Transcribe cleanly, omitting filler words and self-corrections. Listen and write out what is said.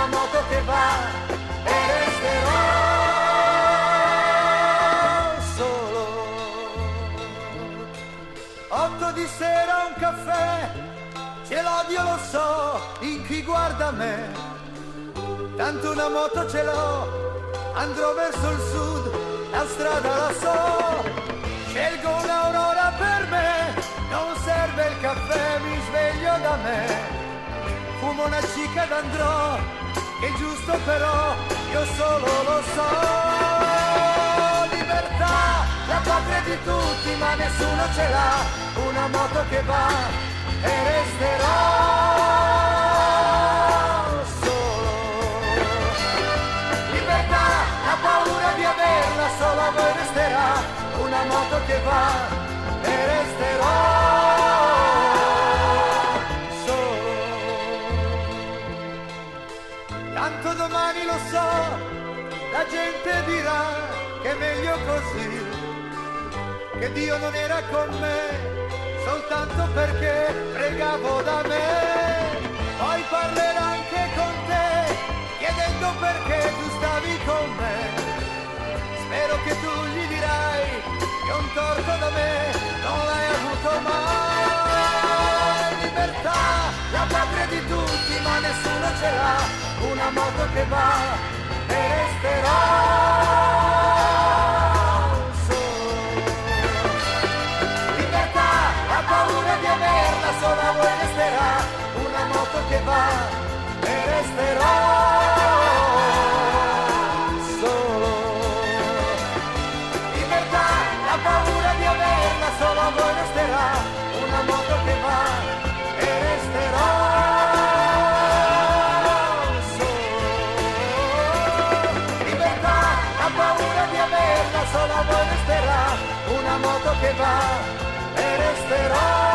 una moto che va e resterò solo. 8 di sera un caffè, ce l'odio lo so in chi guarda me, tanto una moto ce l'ho, andrò verso il sud, la strada la so, scelgo un'aurora per me, non serve il caffè, mi sveglio da me, fumo una cica ed andrò, che è giusto però, io solo lo so. Libertà, la patria di tutti, ma nessuno ce l'ha, una moto che va e resterò solo. Libertà, la paura di averla, solo a voi resterà, una moto che va e resterò solo. Tanto domani lo so, la gente dirà che è meglio così, che Dio non era con me soltanto perché pregavo da me, poi parlerà anche con te chiedendo perché tu stavi con me, spero che tu gli dirai che un torto da me non l'hai avuto mai. Libertà, la patria di tutti, ma nessuno ce l'ha, una moto che va e resterò solo. Libertà, la paura di averla, solo a voi resterà, una moto che va e resterò solo. Libertà, la paura di averla, solo a voi resterà, una moto che va e resterò solo. Libertà, la paura di averla, solo a voi resterà, una moto che va e resterò